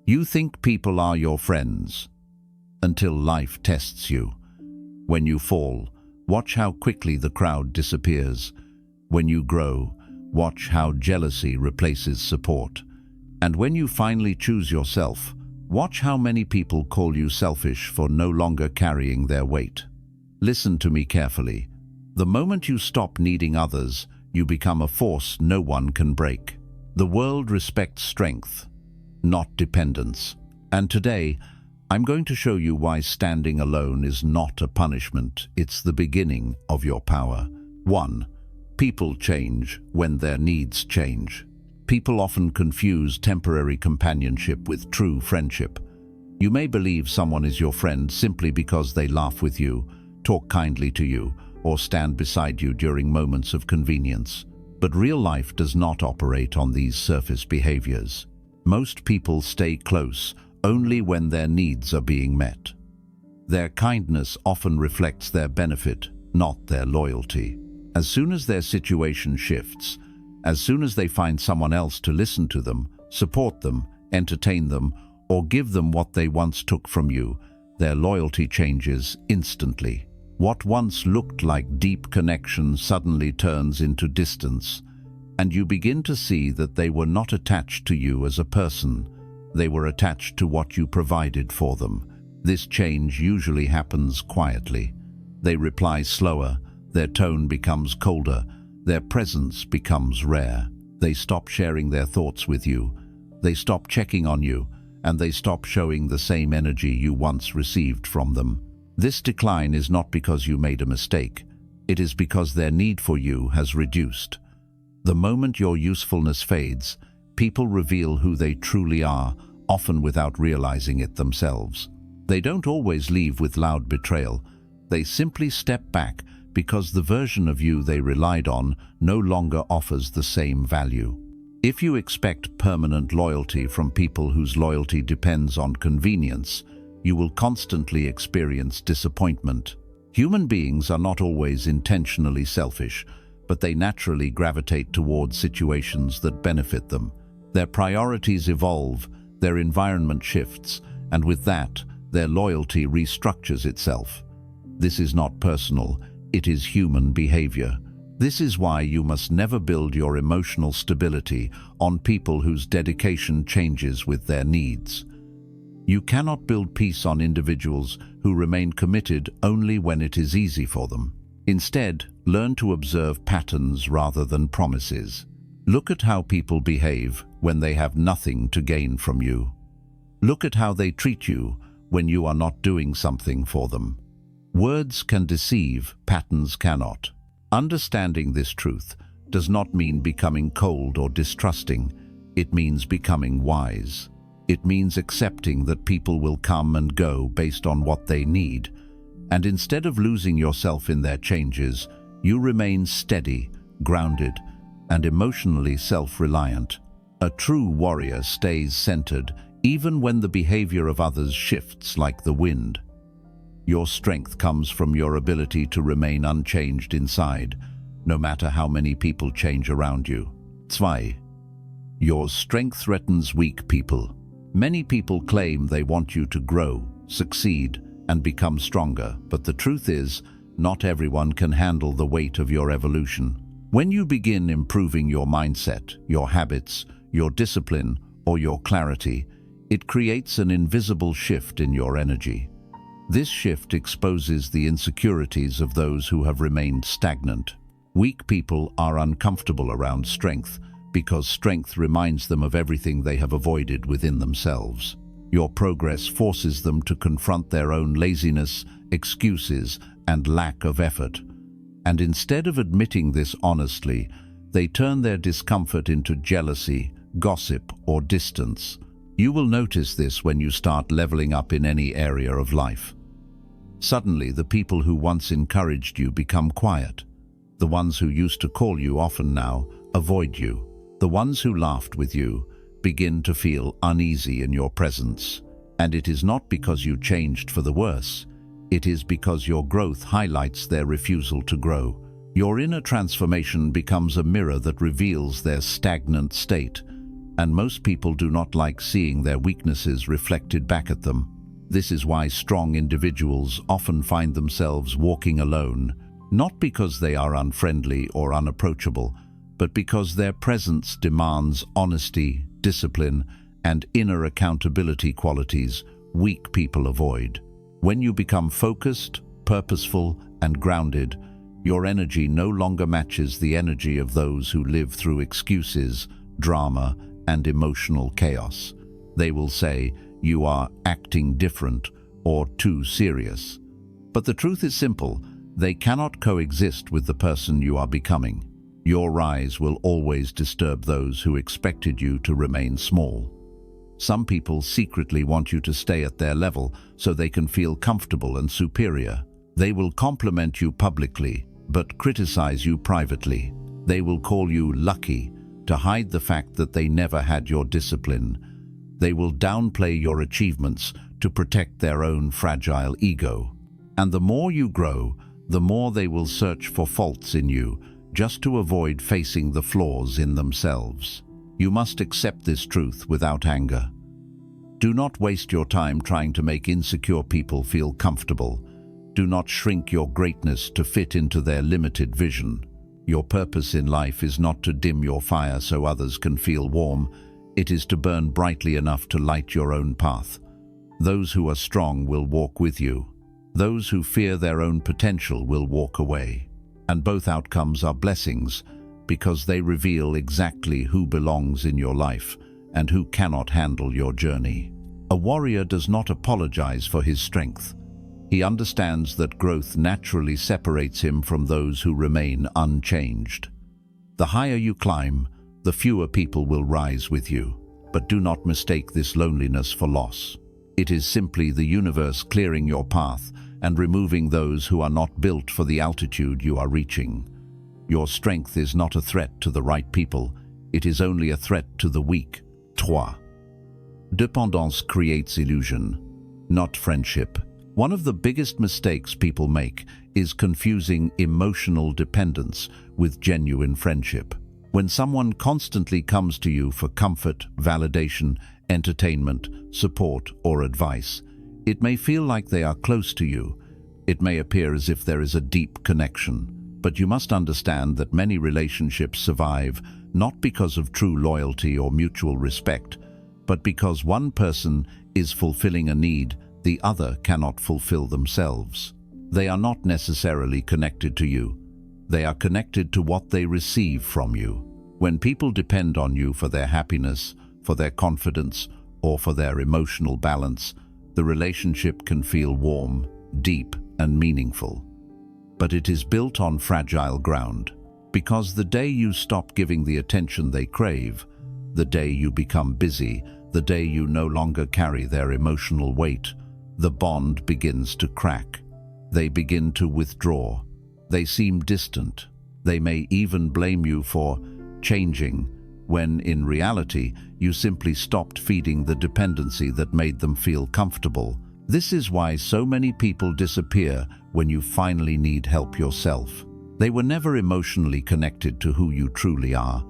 You think people are your friends until life tests you. When you fall, watch how quickly the crowd disappears. When you grow, watch how jealousy replaces support. And when you finally choose yourself, watch how many people call you selfish for no longer carrying their weight. Listen to me carefully. The moment you stop needing others, you become a force no one can break. The world respects strength, not dependence. And today, I'm going to show you why standing alone is not a punishment, it's the beginning of your power. 1. People change when their needs change. People often confuse temporary companionship with true friendship. You may believe someone is your friend simply because they laugh with you, talk kindly to you, or stand beside you during moments of convenience. But real life does not operate on these surface behaviors. Most people stay close only when their needs are being met. Their kindness often reflects their benefit, not their loyalty. As soon as their situation shifts, as soon as they find someone else to listen to them, support them, entertain them, or give them what they once took from you, their loyalty changes instantly. What once looked like deep connection suddenly turns into distance, and you begin to see that they were not attached to you as a person. They were attached to what you provided for them. This change usually happens quietly. They reply slower, their tone becomes colder, their presence becomes rare. They stop sharing their thoughts with you. They stop checking on you, and they stop showing the same energy you once received from them. This decline is not because you made a mistake. It is because their need for you has reduced. The moment your usefulness fades, people reveal who they truly are, often without realizing it themselves. They don't always leave with loud betrayal. They simply step back because the version of you they relied on no longer offers the same value. If you expect permanent loyalty from people whose loyalty depends on convenience, you will constantly experience disappointment. Human beings are not always intentionally selfish, but they naturally gravitate towards situations that benefit them. Their priorities evolve, their environment shifts, and with that, their loyalty restructures itself. This is not personal, it is human behavior. This is why you must never build your emotional stability on people whose dedication changes with their needs. You cannot build peace on individuals who remain committed only when it is easy for them. Instead, learn to observe patterns rather than promises. Look at how people behave when they have nothing to gain from you. Look at how they treat you when you are not doing something for them. Words can deceive, patterns cannot. Understanding this truth does not mean becoming cold or distrusting. It means becoming wise. It means accepting that people will come and go based on what they need. And instead of losing yourself in their changes, you remain steady, grounded, and emotionally self-reliant. A true warrior stays centered even when the behavior of others shifts like the wind. Your strength comes from your ability to remain unchanged inside, no matter how many people change around you. 2. Your strength threatens weak people. Many people claim they want you to grow, succeed, and become stronger, but the truth is, not everyone can handle the weight of your evolution. When you begin improving your mindset, your habits, your discipline, or your clarity, it creates an invisible shift in your energy. This shift exposes the insecurities of those who have remained stagnant. Weak people are uncomfortable around strength because strength reminds them of everything they have avoided within themselves. Your progress forces them to confront their own laziness, excuses, and lack of effort. And instead of admitting this honestly, they turn their discomfort into jealousy, gossip, or distance. You will notice this when you start leveling up in any area of life. Suddenly, the people who once encouraged you become quiet. The ones who used to call you often now avoid you. The ones who laughed with you begin to feel uneasy in your presence. And it is not because you changed for the worse. It is because your growth highlights their refusal to grow. Your inner transformation becomes a mirror that reveals their stagnant state. and most people do not like seeing their weaknesses reflected back at them. This is why strong individuals often find themselves walking alone, not because they are unfriendly or unapproachable, but because their presence demands honesty, discipline, and inner accountability qualities weak people avoid. When you become focused, purposeful, and grounded, your energy no longer matches the energy of those who live through excuses, drama, and emotional chaos. They will say, "You are acting different," or "too serious." But the truth is simple: they cannot coexist with the person you are becoming. Your rise will always disturb those who expected you to remain small. Some people secretly want you to stay at their level so they can feel comfortable and superior. They will compliment you publicly, but criticize you privately. They will call you lucky to hide the fact that they never had your discipline. They will downplay your achievements to protect their own fragile ego. And the more you grow, the more they will search for faults in you, just to avoid facing the flaws in themselves. You must accept this truth without anger. Do not waste your time trying to make insecure people feel comfortable. Do not shrink your greatness to fit into their limited vision. Your purpose in life is not to dim your fire so others can feel warm. It is to burn brightly enough to light your own path. Those who are strong will walk with you. Those who fear their own potential will walk away. And both outcomes are blessings, because they reveal exactly who belongs in your life and who cannot handle your journey. A warrior does not apologize for his strength. He understands that growth naturally separates him from those who remain unchanged. The higher you climb, the fewer people will rise with you. But do not mistake this loneliness for loss. It is simply the universe clearing your path and removing those who are not built for the altitude you are reaching. Your strength is not a threat to the right people. It is only a threat to the weak. 3. Dependence creates illusion, not friendship. One of the biggest mistakes people make is confusing emotional dependence with genuine friendship. When someone constantly comes to you for comfort, validation, entertainment, support, or advice, it may feel like they are close to you. It may appear as if there is a deep connection. But you must understand that many relationships survive not because of true loyalty or mutual respect, but because one person is fulfilling a need the other cannot fulfill themselves. They are not necessarily connected to you. They are connected to what they receive from you. When people depend on you for their happiness, for their confidence, or for their emotional balance, the relationship can feel warm, deep, and meaningful. But it is built on fragile ground, because the day you stop giving the attention they crave, the day you become busy, the day you no longer carry their emotional weight, the bond begins to crack. They begin to withdraw. They seem distant. They may even blame you for changing, when in reality you simply stopped feeding the dependency that made them feel comfortable. This is why so many people disappear when you finally need help yourself. They were never emotionally connected to who you truly are.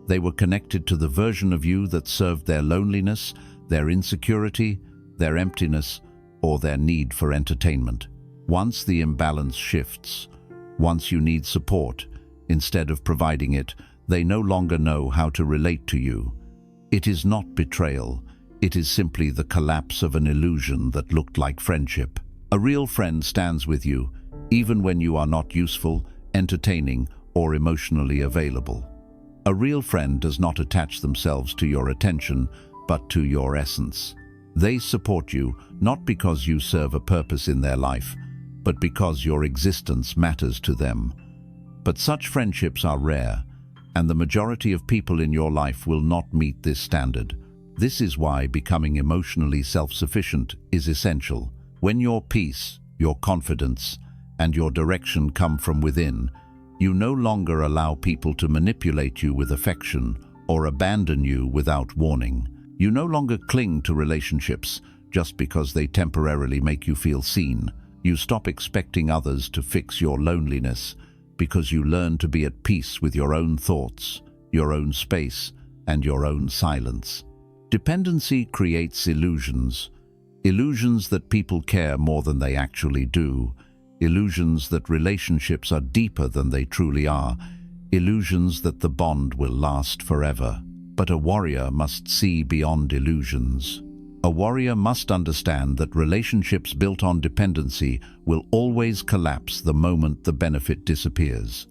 They were connected to the version of you that served their loneliness, their insecurity, their emptiness, or their need for entertainment. Once the imbalance shifts, once you need support, instead of providing it, they no longer know how to relate to you. It is not betrayal. It is simply the collapse of an illusion that looked like friendship. A real friend stands with you, even when you are not useful, entertaining, or emotionally available. A real friend does not attach themselves to your attention, but to your essence. They support you not because you serve a purpose in their life, but because your existence matters to them. But such friendships are rare, and the majority of people in your life will not meet this standard. This is why becoming emotionally self-sufficient is essential. When your peace, your confidence, and your direction come from within, you no longer allow people to manipulate you with affection or abandon you without warning. You no longer cling to relationships just because they temporarily make you feel seen. You stop expecting others to fix your loneliness because you learn to be at peace with your own thoughts, your own space, and your own silence. Dependency creates illusions. Illusions that people care more than they actually do. Illusions that relationships are deeper than they truly are. Illusions that the bond will last forever. But a warrior must see beyond illusions. A warrior must understand that relationships built on dependency will always collapse the moment the benefit disappears.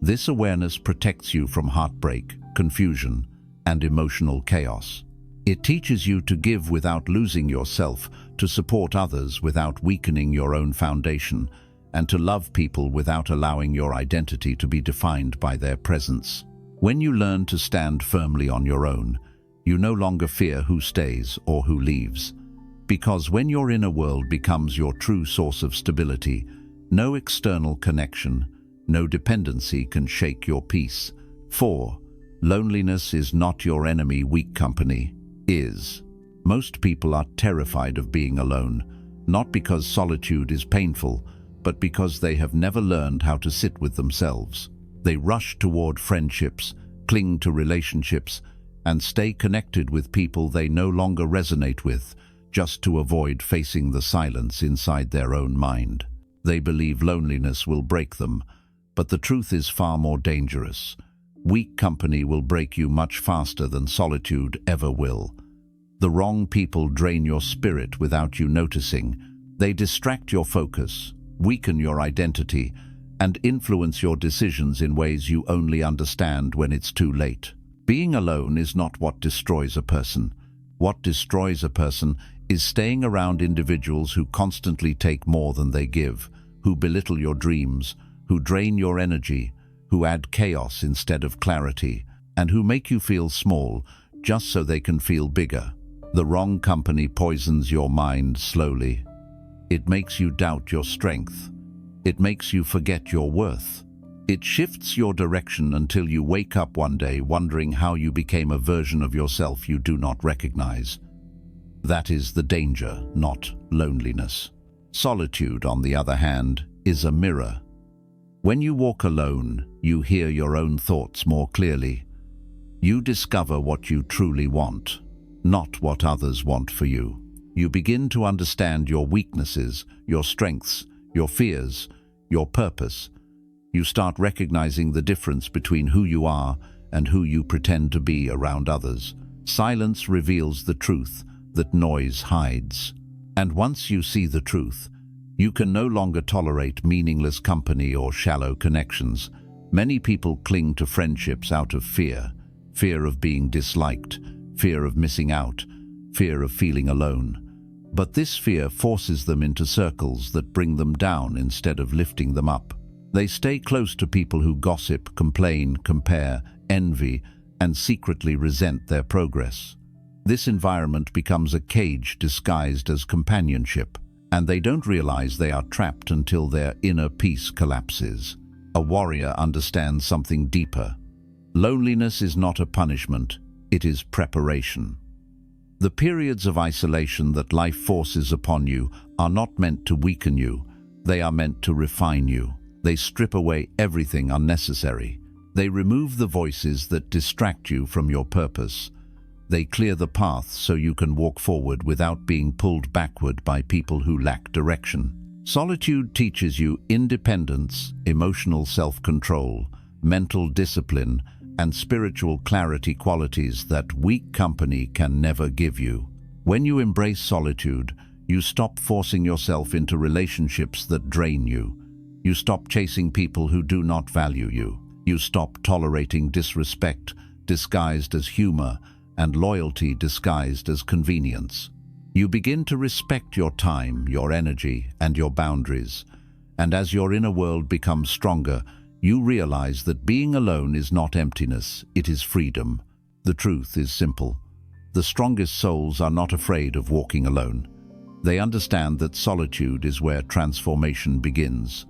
This awareness protects you from heartbreak, confusion, and emotional chaos. It teaches you to give without losing yourself, to support others without weakening your own foundation, and to love people without allowing your identity to be defined by their presence. When you learn to stand firmly on your own, you no longer fear who stays or who leaves. Because when your inner world becomes your true source of stability, no external connection, no dependency can shake your peace. 4. Loneliness is not your enemy, weak company is. Most people are terrified of being alone, not because solitude is painful, but because they have never learned how to sit with themselves. They rush toward friendships, cling to relationships, and stay connected with people they no longer resonate with, just to avoid facing the silence inside their own mind. They believe loneliness will break them, but the truth is far more dangerous. Weak company will break you much faster than solitude ever will. The wrong people drain your spirit without you noticing. They distract your focus, weaken your identity, and influence your decisions in ways you only understand when it's too late. Being alone is not what destroys a person. What destroys a person is staying around individuals who constantly take more than they give, who belittle your dreams, who drain your energy, who add chaos instead of clarity, and who make you feel small just so they can feel bigger. The wrong company poisons your mind slowly. It makes you doubt your strength. It makes you forget your worth. It shifts your direction until you wake up one day wondering how you became a version of yourself you do not recognize. That is the danger, not loneliness. Solitude, on the other hand, is a mirror. When you walk alone, you hear your own thoughts more clearly. You discover what you truly want, not what others want for you. You begin to understand your weaknesses, your strengths, your fears, your purpose. You start recognizing the difference between who you are and who you pretend to be around others. Silence reveals the truth that noise hides. And once you see the truth, you can no longer tolerate meaningless company or shallow connections. Many people cling to friendships out of fear. Fear of being disliked, fear of missing out, fear of feeling alone. But this fear forces them into circles that bring them down instead of lifting them up. They stay close to people who gossip, complain, compare, envy, and secretly resent their progress. This environment becomes a cage disguised as companionship, and they don't realize they are trapped until their inner peace collapses. A warrior understands something deeper. Loneliness is not a punishment, it is preparation. The periods of isolation that life forces upon you are not meant to weaken you, they are meant to refine you. They strip away everything unnecessary. They remove the voices that distract you from your purpose. They clear the path so you can walk forward without being pulled backward by people who lack direction. Solitude teaches you independence, emotional self-control, mental discipline, and spiritual clarity, qualities that weak company can never give you. When you embrace solitude, you stop forcing yourself into relationships that drain you. You stop chasing people who do not value you. You stop tolerating disrespect disguised as humor and loyalty disguised as convenience. You begin to respect your time, your energy, and your boundaries. And as your inner world becomes stronger, you realize that being alone is not emptiness, it is freedom. The truth is simple. The strongest souls are not afraid of walking alone. They understand that solitude is where transformation begins.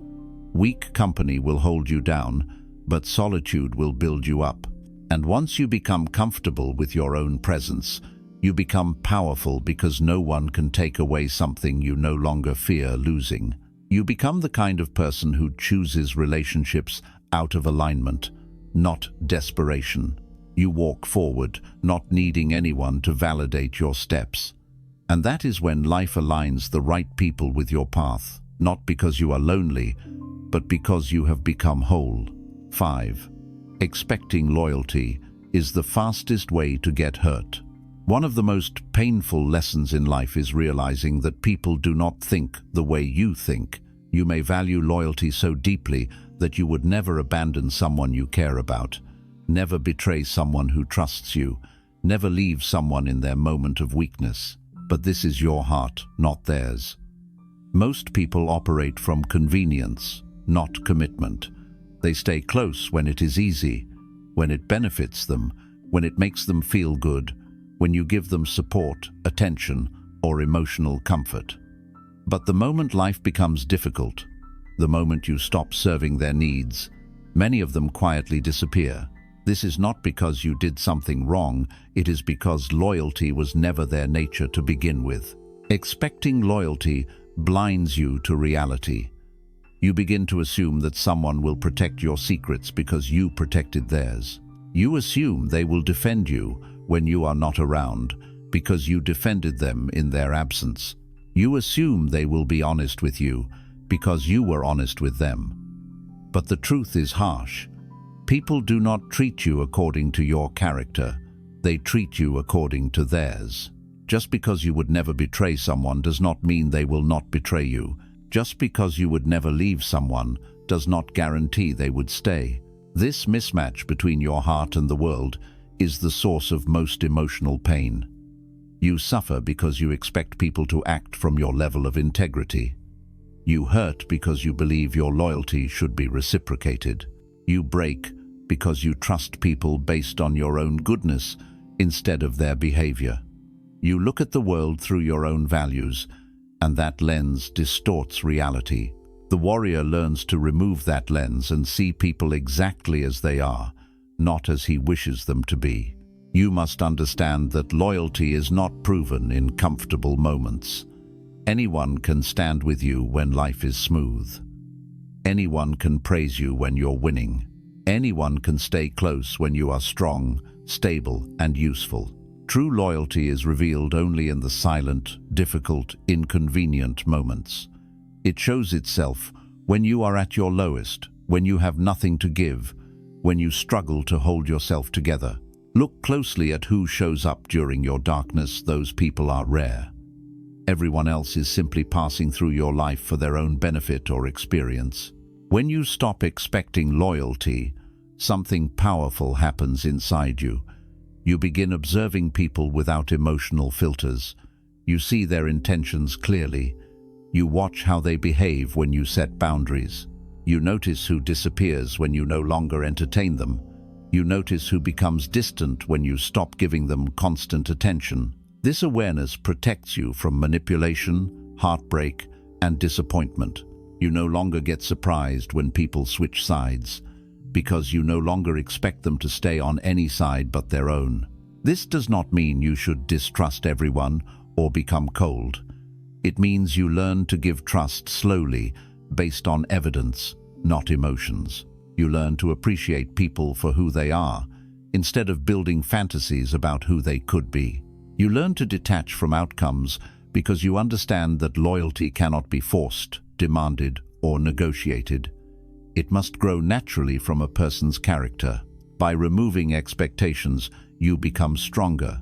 Weak company will hold you down, but solitude will build you up. And once you become comfortable with your own presence, you become powerful because no one can take away something you no longer fear losing. You become the kind of person who chooses relationships out of alignment, not desperation. You walk forward, not needing anyone to validate your steps. And that is when life aligns the right people with your path, not because you are lonely, but because you have become whole. 5. Expecting loyalty is the fastest way to get hurt. One of the most painful lessons in life is realizing that people do not think the way you think. You may value loyalty so deeply that you would never abandon someone you care about, never betray someone who trusts you, never leave someone in their moment of weakness. But this is your heart, not theirs. Most people operate from convenience, not commitment. They stay close when it is easy, when it benefits them, when it makes them feel good, when you give them support, attention, or emotional comfort. But the moment life becomes difficult, the moment you stop serving their needs, many of them quietly disappear. This is not because you did something wrong, it is because loyalty was never their nature to begin with. Expecting loyalty blinds you to reality. You begin to assume that someone will protect your secrets because you protected theirs. You assume they will defend you when you are not around because you defended them in their absence. You assume they will be honest with you because you were honest with them. But the truth is harsh. People do not treat you according to your character. They treat you according to theirs. Just because you would never betray someone does not mean they will not betray you. Just because you would never leave someone does not guarantee they would stay. This mismatch between your heart and the world is the source of most emotional pain. You suffer because you expect people to act from your level of integrity. You hurt because you believe your loyalty should be reciprocated. You break because you trust people based on your own goodness instead of their behavior. You look at the world through your own values, and that lens distorts reality. The warrior learns to remove that lens and see people exactly as they are, not as he wishes them to be. You must understand that loyalty is not proven in comfortable moments. Anyone can stand with you when life is smooth. Anyone can praise you when you're winning. Anyone can stay close when you are strong, stable, and useful. True loyalty is revealed only in the silent, difficult, inconvenient moments. It shows itself when you are at your lowest, when you have nothing to give, when you struggle to hold yourself together. Look closely at who shows up during your darkness. Those people are rare. Everyone else is simply passing through your life for their own benefit or experience. When you stop expecting loyalty, something powerful happens inside you. You begin observing people without emotional filters. You see their intentions clearly. You watch how they behave when you set boundaries. You notice who disappears when you no longer entertain them. You notice who becomes distant when you stop giving them constant attention. This awareness protects you from manipulation, heartbreak, and disappointment. You no longer get surprised when people switch sides, because you no longer expect them to stay on any side but their own. This does not mean you should distrust everyone or become cold. It means you learn to give trust slowly, based on evidence, not emotions. You learn to appreciate people for who they are, instead of building fantasies about who they could be. You learn to detach from outcomes because you understand that loyalty cannot be forced, demanded, or negotiated. It must grow naturally from a person's character. By removing expectations, you become stronger.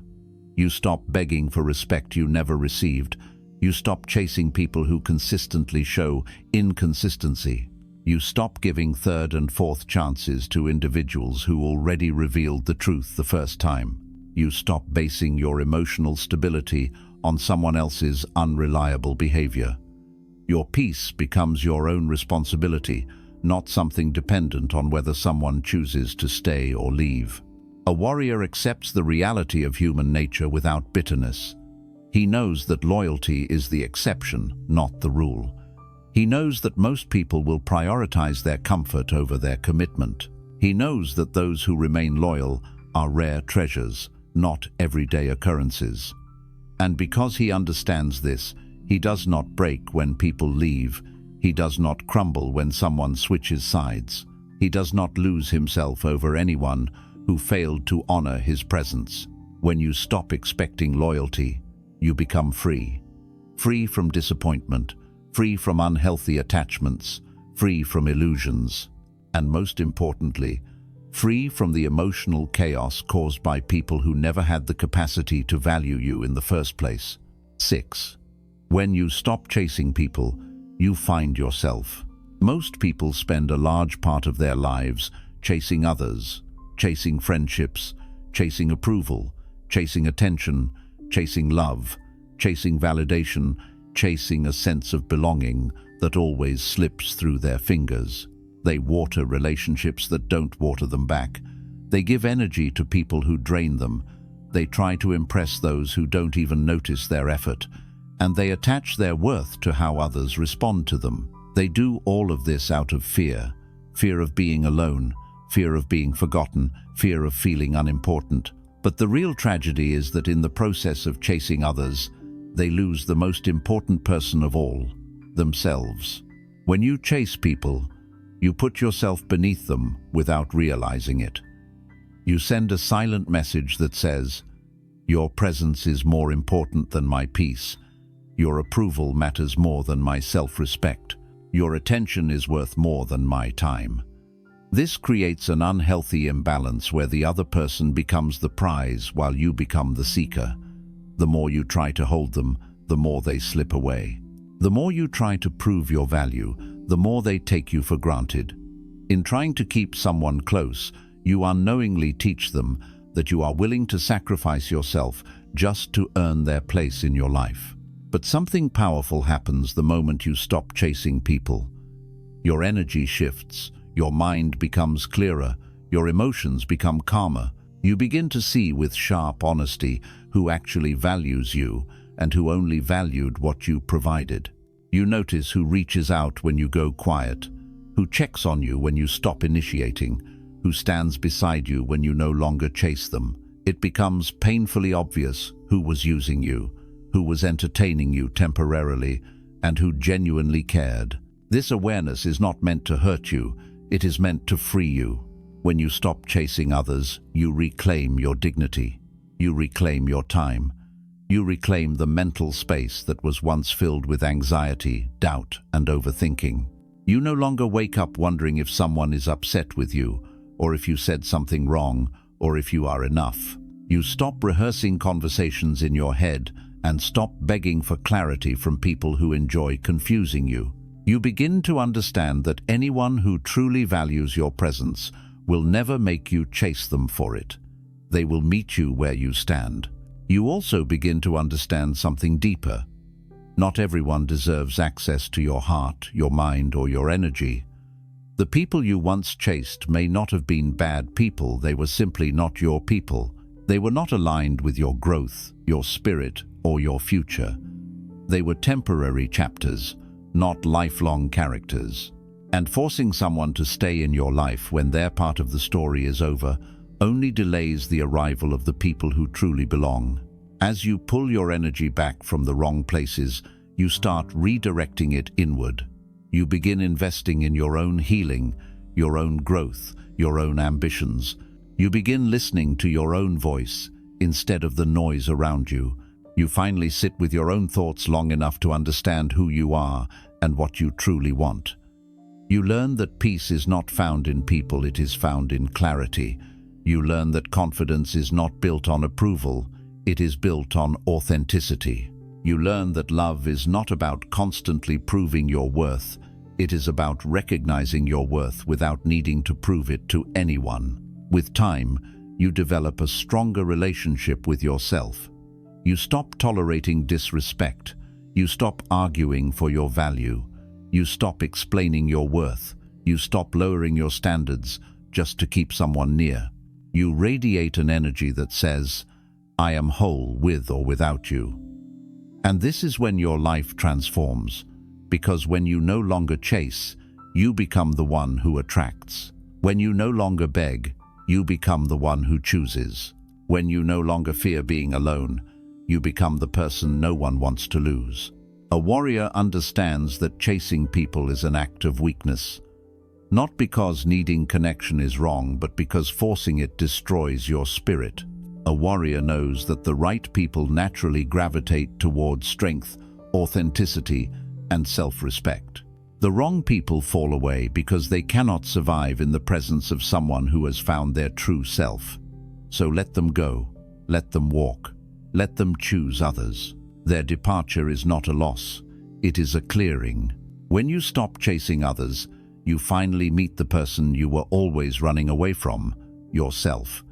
You stop begging for respect you never received. You stop chasing people who consistently show inconsistency. You stop giving third and fourth chances to individuals who already revealed the truth the first time. You stop basing your emotional stability on someone else's unreliable behavior. Your peace becomes your own responsibility, not something dependent on whether someone chooses to stay or leave. A warrior accepts the reality of human nature without bitterness. He knows that loyalty is the exception, not the rule. He knows that most people will prioritize their comfort over their commitment. He knows that those who remain loyal are rare treasures, not everyday occurrences. And because he understands this, he does not break when people leave. He does not crumble when someone switches sides. He does not lose himself over anyone who failed to honor his presence. When you stop expecting loyalty, you become free. Free from disappointment, free from unhealthy attachments, free from illusions, and most importantly, free from the emotional chaos caused by people who never had the capacity to value you in the first place. 6. When you stop chasing people, you find yourself. Most people spend a large part of their lives chasing others, chasing friendships, chasing approval, chasing attention, chasing love, chasing validation, chasing a sense of belonging that always slips through their fingers. They water relationships that don't water them back. They give energy to people who drain them. They try to impress those who don't even notice their effort. And they attach their worth to how others respond to them. They do all of this out of fear. Fear of being alone, fear of being forgotten, fear of feeling unimportant. But the real tragedy is that in the process of chasing others, they lose the most important person of all, themselves. When you chase people, you put yourself beneath them without realizing it. You send a silent message that says, "Your presence is more important than my peace. Your approval matters more than my self-respect. Your attention is worth more than my time." This creates an unhealthy imbalance where the other person becomes the prize while you become the seeker. The more you try to hold them, the more they slip away. The more you try to prove your value, the more they take you for granted. In trying to keep someone close, you unknowingly teach them that you are willing to sacrifice yourself just to earn their place in your life. But something powerful happens the moment you stop chasing people. Your energy shifts, your mind becomes clearer, your emotions become calmer. You begin to see with sharp honesty who actually values you and who only valued what you provided. You notice who reaches out when you go quiet, who checks on you when you stop initiating, who stands beside you when you no longer chase them. It becomes painfully obvious who was using you, who was entertaining you temporarily, and who genuinely cared. This awareness is not meant to hurt you, it is meant to free you. When you stop chasing others, you reclaim your dignity. You reclaim your time. You reclaim the mental space that was once filled with anxiety, doubt, and overthinking. You no longer wake up wondering if someone is upset with you, or if you said something wrong, or if you are enough. You stop rehearsing conversations in your head and stop begging for clarity from people who enjoy confusing you. You begin to understand that anyone who truly values your presence will never make you chase them for it. They will meet you where you stand. You also begin to understand something deeper. Not everyone deserves access to your heart, your mind, or your energy. The people you once chased may not have been bad people, they were simply not your people. They were not aligned with your growth, your spirit, or your future. They were temporary chapters, not lifelong characters. And forcing someone to stay in your life when their part of the story is over only delays the arrival of the people who truly belong. As you pull your energy back from the wrong places, you start redirecting it inward. You begin investing in your own healing, your own growth, your own ambitions. You begin listening to your own voice instead of the noise around you. You finally sit with your own thoughts long enough to understand who you are and what you truly want. You learn that peace is not found in people, it is found in clarity. You learn that confidence is not built on approval, it is built on authenticity. You learn that love is not about constantly proving your worth, it is about recognizing your worth without needing to prove it to anyone. With time, you develop a stronger relationship with yourself. You stop tolerating disrespect. You stop arguing for your value. You stop explaining your worth. You stop lowering your standards just to keep someone near. You radiate an energy that says, "I am whole with or without you." And this is when your life transforms, because when you no longer chase, you become the one who attracts. When you no longer beg, you become the one who chooses. When you no longer fear being alone, you become the person no one wants to lose. A warrior understands that chasing people is an act of weakness. Not because needing connection is wrong, but because forcing it destroys your spirit. A warrior knows that the right people naturally gravitate towards strength, authenticity, and self-respect. The wrong people fall away because they cannot survive in the presence of someone who has found their true self. So let them go, let them walk, let them choose others. Their departure is not a loss, it is a clearing. When you stop chasing others, you finally meet the person you were always running away from, yourself.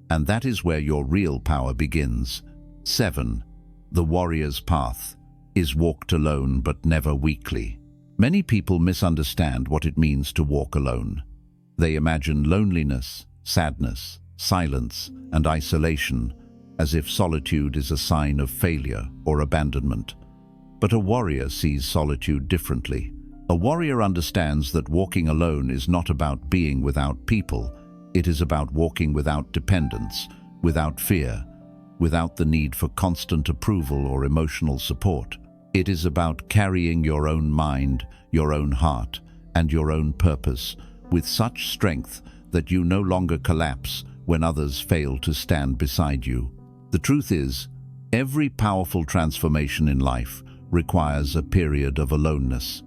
And that is where your real power begins. 7. The warrior's path is walked alone but never weakly. Many people misunderstand what it means to walk alone. They imagine loneliness, sadness, silence, and isolation, as if solitude is a sign of failure or abandonment. But a warrior sees solitude differently. A warrior understands that walking alone is not about being without people. It is about walking without dependence, without fear, without the need for constant approval or emotional support. It is about carrying your own mind, your own heart, and your own purpose with such strength that you no longer collapse when others fail to stand beside you. The truth is, every powerful transformation in life requires a period of aloneness.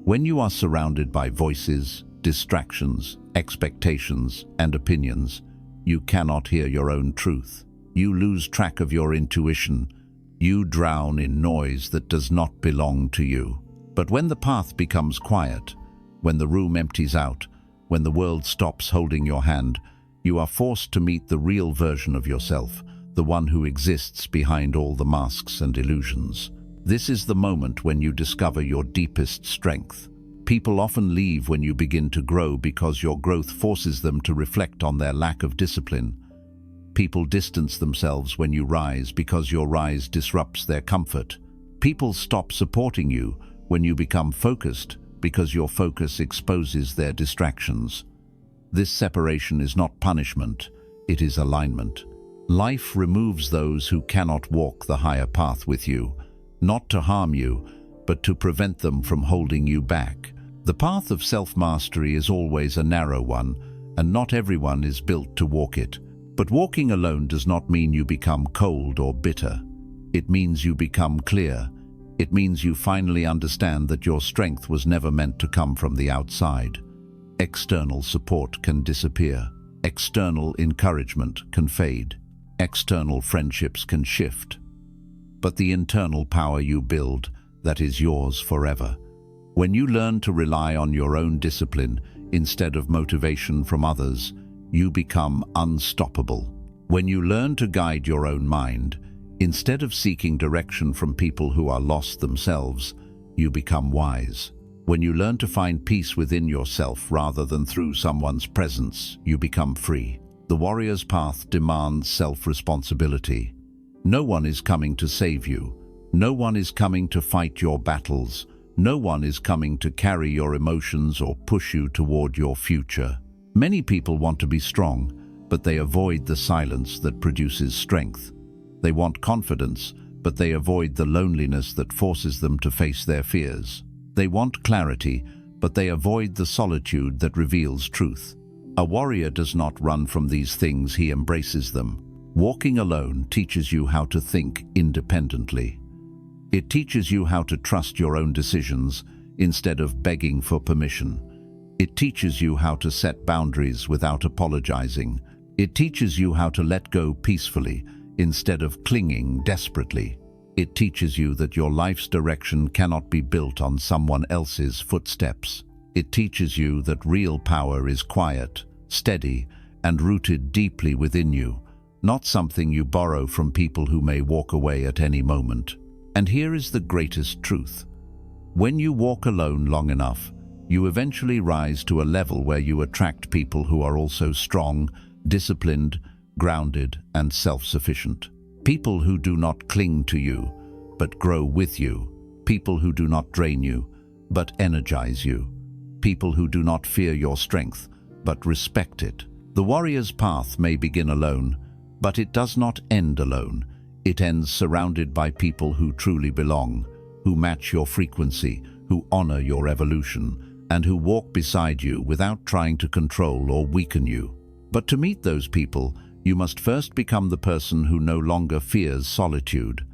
When you are surrounded by voices, distractions, expectations, and opinions, you cannot hear your own truth. You lose track of your intuition. You drown in noise that does not belong to you. But when the path becomes quiet, when the room empties out, when the world stops holding your hand, you are forced to meet the real version of yourself, the one who exists behind all the masks and illusions. This is the moment when you discover your deepest strength. People often leave when you begin to grow because your growth forces them to reflect on their lack of discipline. People distance themselves when you rise because your rise disrupts their comfort. People stop supporting you when you become focused because your focus exposes their distractions. This separation is not punishment, it is alignment. Life removes those who cannot walk the higher path with you, not to harm you, but to prevent them from holding you back. The path of self-mastery is always a narrow one, and not everyone is built to walk it. But walking alone does not mean you become cold or bitter. It means you become clear. It means you finally understand that your strength was never meant to come from the outside. External support can disappear. External encouragement can fade. External friendships can shift. But the internal power you build, that is yours forever. When you learn to rely on your own discipline instead of motivation from others, you become unstoppable. When you learn to guide your own mind, instead of seeking direction from people who are lost themselves, you become wise. When you learn to find peace within yourself rather than through someone's presence, you become free. The warrior's path demands self-responsibility. No one is coming to save you. No one is coming to fight your battles. No one is coming to carry your emotions or push you toward your future. Many people want to be strong, but they avoid the silence that produces strength. They want confidence, but they avoid the loneliness that forces them to face their fears. They want clarity, but they avoid the solitude that reveals truth. A warrior does not run from these things, he embraces them. Walking alone teaches you how to think independently. It teaches you how to trust your own decisions instead of begging for permission. It teaches you how to set boundaries without apologizing. It teaches you how to let go peacefully instead of clinging desperately. It teaches you that your life's direction cannot be built on someone else's footsteps. It teaches you that real power is quiet, steady, and rooted deeply within you, not something you borrow from people who may walk away at any moment. And here is the greatest truth. When you walk alone long enough, you eventually rise to a level where you attract people who are also strong, disciplined, grounded, and self-sufficient. People who do not cling to you, but grow with you. People who do not drain you, but energize you. People who do not fear your strength, but respect it. The warrior's path may begin alone, but it does not end alone. It ends surrounded by people who truly belong, who match your frequency, who honor your evolution, and who walk beside you without trying to control or weaken you. But to meet those people, you must first become the person who no longer fears solitude.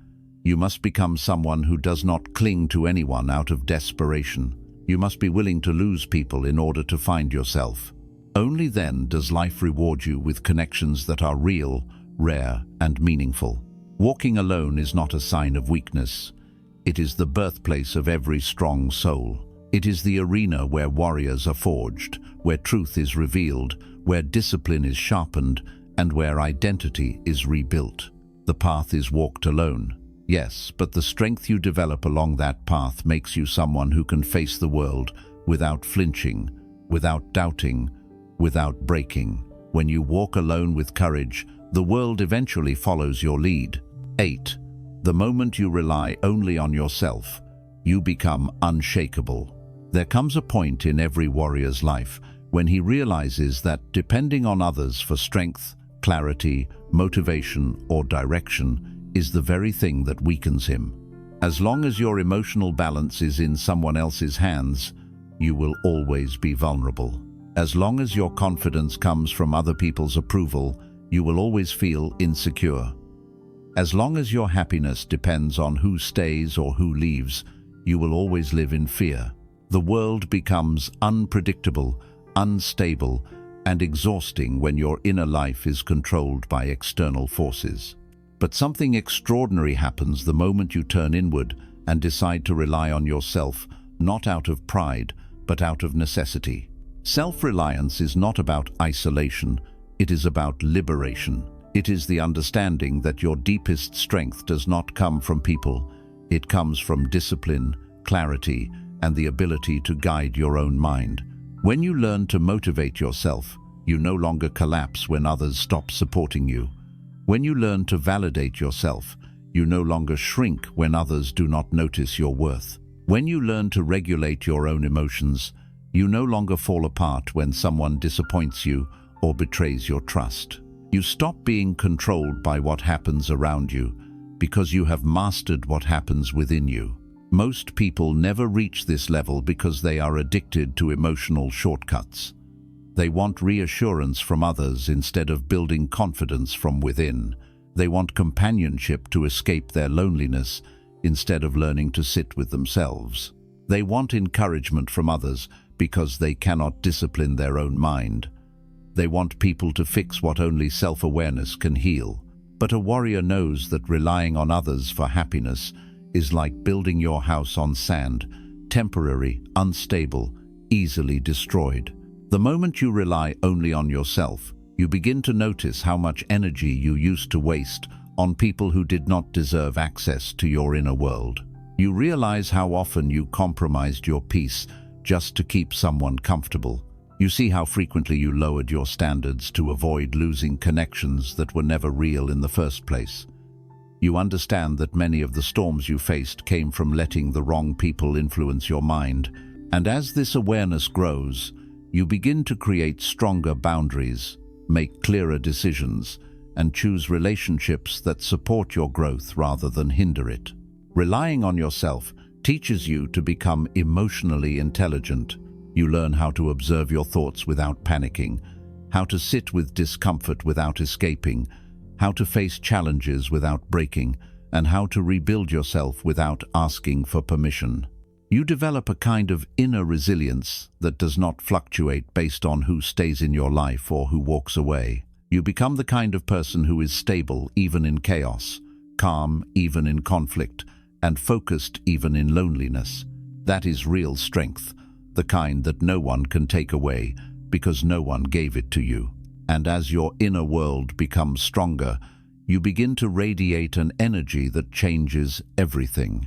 You must become someone who does not cling to anyone out of desperation. You must be willing to lose people in order to find yourself. Only then does life reward you with connections that are real, rare, and meaningful. Walking alone is not a sign of weakness. It is the birthplace of every strong soul. It is the arena where warriors are forged, where truth is revealed, where discipline is sharpened, and where identity is rebuilt. The path is walked alone. Yes, but the strength you develop along that path makes you someone who can face the world without flinching, without doubting, without breaking. When you walk alone with courage, the world eventually follows your lead. 8. The moment you rely only on yourself, you become unshakable. There comes a point in every warrior's life when he realizes that depending on others for strength, clarity, motivation, or direction is the very thing that weakens him. As long as your emotional balance is in someone else's hands, you will always be vulnerable. As long as your confidence comes from other people's approval, you will always feel insecure. As long as your happiness depends on who stays or who leaves, you will always live in fear. The world becomes unpredictable, unstable, and exhausting when your inner life is controlled by external forces. But something extraordinary happens the moment you turn inward and decide to rely on yourself, not out of pride, but out of necessity. Self-reliance is not about isolation, it is about liberation. It is the understanding that your deepest strength does not come from people. It comes from discipline, clarity, and the ability to guide your own mind. When you learn to motivate yourself, you no longer collapse when others stop supporting you. When you learn to validate yourself, you no longer shrink when others do not notice your worth. When you learn to regulate your own emotions, you no longer fall apart when someone disappoints you or betrays your trust. You stop being controlled by what happens around you because you have mastered what happens within you. Most people never reach this level because they are addicted to emotional shortcuts. They want reassurance from others instead of building confidence from within. They want companionship to escape their loneliness instead of learning to sit with themselves. They want encouragement from others because they cannot discipline their own mind. They want people to fix what only self-awareness can heal. But a warrior knows that relying on others for happiness is like building your house on sand, temporary, unstable, easily destroyed. The moment you rely only on yourself, you begin to notice how much energy you used to waste on people who did not deserve access to your inner world. You realize how often you compromised your peace just to keep someone comfortable. You see how frequently you lowered your standards to avoid losing connections that were never real in the first place. You understand that many of the storms you faced came from letting the wrong people influence your mind. And as this awareness grows, you begin to create stronger boundaries, make clearer decisions, and choose relationships that support your growth rather than hinder it. Relying on yourself teaches you to become emotionally intelligent. You learn how to observe your thoughts without panicking, how to sit with discomfort without escaping, how to face challenges without breaking, and how to rebuild yourself without asking for permission. You develop a kind of inner resilience that does not fluctuate based on who stays in your life or who walks away. You become the kind of person who is stable even in chaos, calm even in conflict, and focused even in loneliness. That is real strength, the kind that no one can take away because no one gave it to you. And as your inner world becomes stronger, you begin to radiate an energy that changes everything.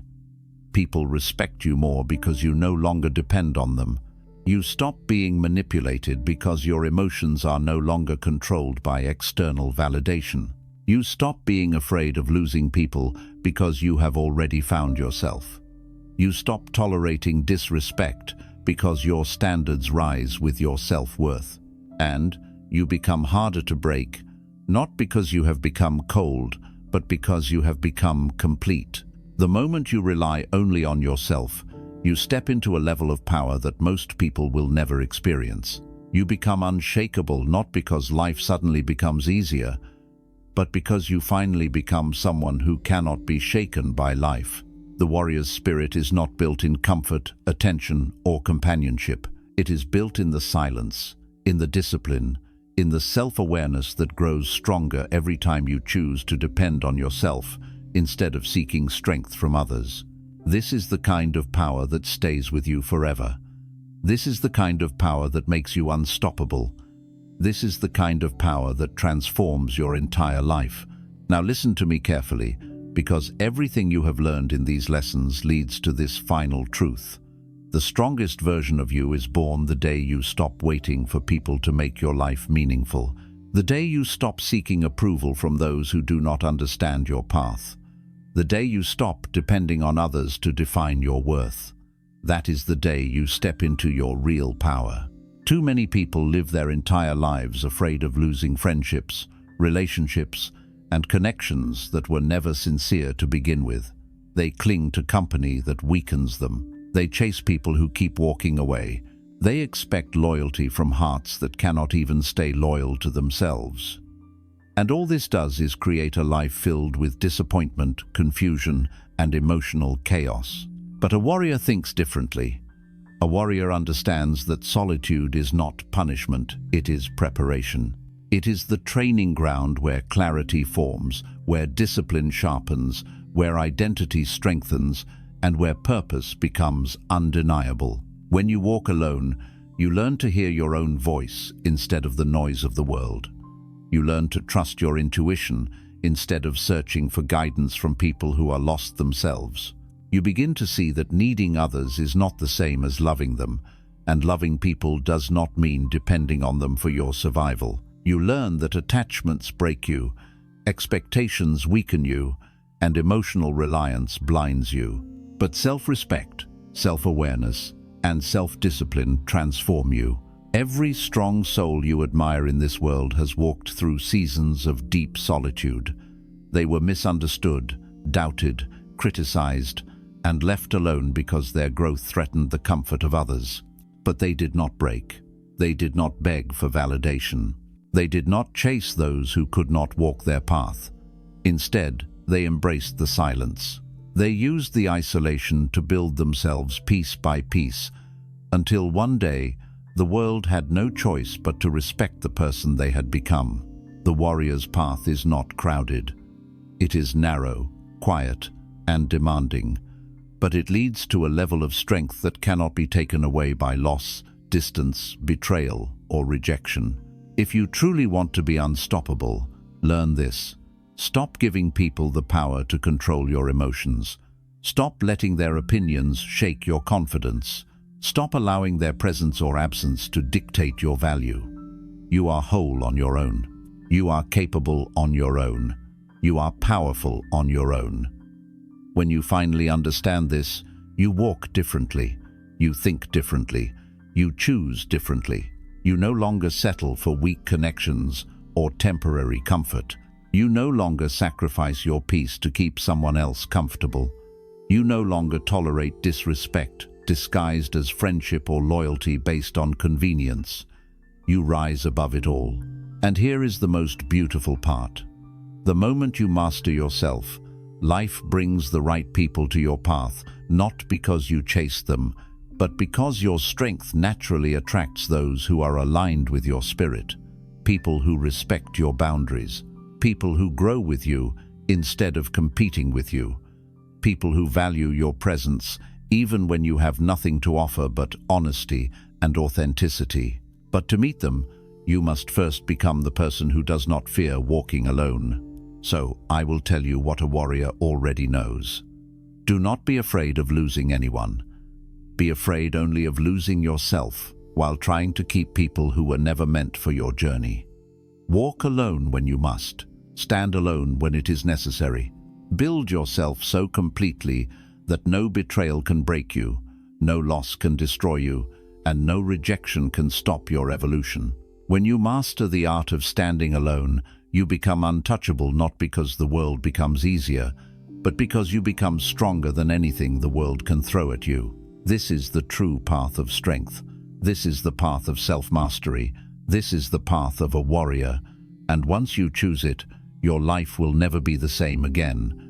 People respect you more because you no longer depend on them. You stop being manipulated because your emotions are no longer controlled by external validation. You stop being afraid of losing people because you have already found yourself. You stop tolerating disrespect because your standards rise with your self-worth. And you become harder to break, not because you have become cold, but because you have become complete. The moment you rely only on yourself, You step into a level of power that most people will never experience. You become unshakable not because life suddenly becomes easier, but because you finally become someone who cannot be shaken by life. The warrior's spirit is not built in comfort, attention, or companionship. It is built in the silence, in the discipline, in the self-awareness that grows stronger every time you choose to depend on yourself instead of seeking strength from others. This is the kind of power that stays with you forever. This is the kind of power that makes you unstoppable. This is the kind of power that transforms your entire life. Now listen to me carefully, because everything you have learned in these lessons leads to this final truth. The strongest version of you is born the day you stop waiting for people to make your life meaningful. The day you stop seeking approval from those who do not understand your path. The day you stop depending on others to define your worth. That is the day you step into your real power. Too many people live their entire lives afraid of losing friendships, relationships, and connections that were never sincere to begin with. They cling to company that weakens them. They chase people who keep walking away. They expect loyalty from hearts that cannot even stay loyal to themselves. And all this does is create a life filled with disappointment, confusion, and emotional chaos. But a warrior thinks differently. A warrior understands that solitude is not punishment, it is preparation. It is the training ground where clarity forms, where discipline sharpens, where identity strengthens, and where purpose becomes undeniable. When you walk alone, you learn to hear your own voice instead of the noise of the world. You learn to trust your intuition instead of searching for guidance from people who are lost themselves. You begin to see that needing others is not the same as loving them, and loving people does not mean depending on them for your survival. You learn that attachments break you, expectations weaken you, and emotional reliance blinds you. But self-respect, self-awareness, and self-discipline transform you. Every strong soul you admire in this world has walked through seasons of deep solitude. They were misunderstood, doubted, criticized, and left alone because their growth threatened the comfort of others. But they did not break. They did not beg for validation. They did not chase those who could not walk their path. Instead, they embraced the silence. They used the isolation to build themselves piece by piece, until one day, the world had no choice but to respect the person they had become. The warrior's path is not crowded. It is narrow, quiet, and demanding, but it leads to a level of strength that cannot be taken away by loss, distance, betrayal, or rejection. If you truly want to be unstoppable, learn this. Stop giving people the power to control your emotions. Stop letting their opinions shake your confidence. Stop allowing their presence or absence to dictate your value. You are whole on your own. You are capable on your own. You are powerful on your own. When you finally understand this, you walk differently. You think differently. You choose differently. You no longer settle for weak connections or temporary comfort. You no longer sacrifice your peace to keep someone else comfortable. You no longer tolerate disrespect, disguised as friendship or loyalty based on convenience. You rise above it all. And here is the most beautiful part. The moment you master yourself, life brings the right people to your path, not because you chase them, but because your strength naturally attracts those who are aligned with your spirit, people who respect your boundaries, people who grow with you instead of competing with you, people who value your presence even when you have nothing to offer but honesty and authenticity. But to meet them, you must first become the person who does not fear walking alone. So I will tell you what a warrior already knows. Do not be afraid of losing anyone. Be afraid only of losing yourself while trying to keep people who were never meant for your journey. Walk alone when you must. Stand alone when it is necessary. Build yourself so completely that no betrayal can break you, no loss can destroy you, and no rejection can stop your evolution. When you master the art of standing alone, you become untouchable not because the world becomes easier, but because you become stronger than anything the world can throw at you. This is the true path of strength. This is the path of self-mastery. This is the path of a warrior. And once you choose it, your life will never be the same again.